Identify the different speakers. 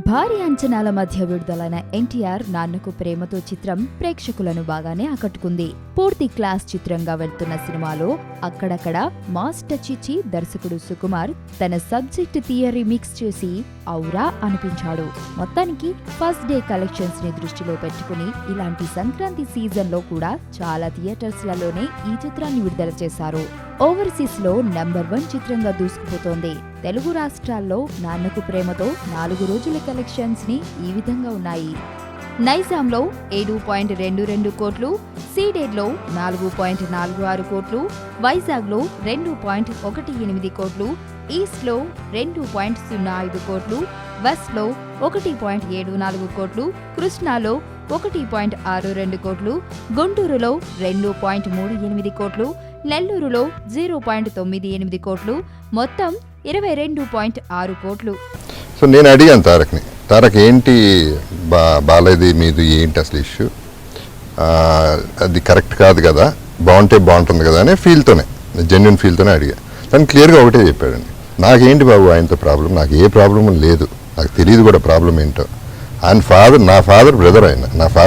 Speaker 1: భారీ అంచనాల మధ్య విడుదలైన ఎన్టీఆర్ నాన్నకు ప్రేమతో చిత్రం ప్రేక్షకులను బాగానే ఆకట్టుకుంది. పూర్తి క్లాస్ చిత్రంగా వెళ్తున్న సినిమాలో అక్కడక్కడ మాస్ టచ్ ఇచ్చి దర్శకుడు సుకుమార్ తన సబ్జెక్ట్ థియరీ మిక్స్ చేసి ఔరా అనిపించాడు. మొత్తానికి ఫస్ట్ డే కలెక్షన్స్ ని దృష్టిలో పెట్టుకుని ఇలాంటి సంక్రాంతి సీజన్ లో కూడా చాలా థియేటర్స్ లలోనే ఈ చిత్రాన్ని విడుదల చేశారు. ఓవర్సీస్ లో నంబర్ 1 చిత్రంగా దూసుకుపోతోంది. తెలుగు రాష్ట్రాల్లో నాన్నకు ప్రేమతో 4 రోజుల కలెక్షన్స్ ని ఈ విధంగా ఉన్నాయి. నైజాంలో 7.22 కోట్లు, సీడెడ్లో 4.46 కోట్లు, వైజాగ్లో 2.18 కోట్లు, ఈస్ట్లో 2.05 కోట్లు, వెస్ట్లో 1.74 కోట్లు, కృష్ణాలో 1.62 కోట్లు, గుంటూరులో 2.38 కోట్లు, నెల్లూరులో 0.98 కోట్లు, మొత్తం 22.6 కోట్లు.
Speaker 2: సో నేను అడిగాను తారక్ ఏంటి బాలేది మీది, ఏంటి అసలు ఇష్యూ, అది కరెక్ట్ కాదు కదా, బాగుంటే బాగుంటుంది కదా అనే ఫీల్తోనే, జెన్యున్ ఫీల్తోనే అడిగా. తను క్లియర్గా ఒకటే చెప్పాడండి, నాకేంటి బాబు ఆయనతో ప్రాబ్లం, నాకు ఏ ప్రాబ్లం లేదు, నాకు తెలియదు కూడా ప్రాబ్లం ఏంటో. నా ఫాదర్ బ్రదర్, ఆయన నా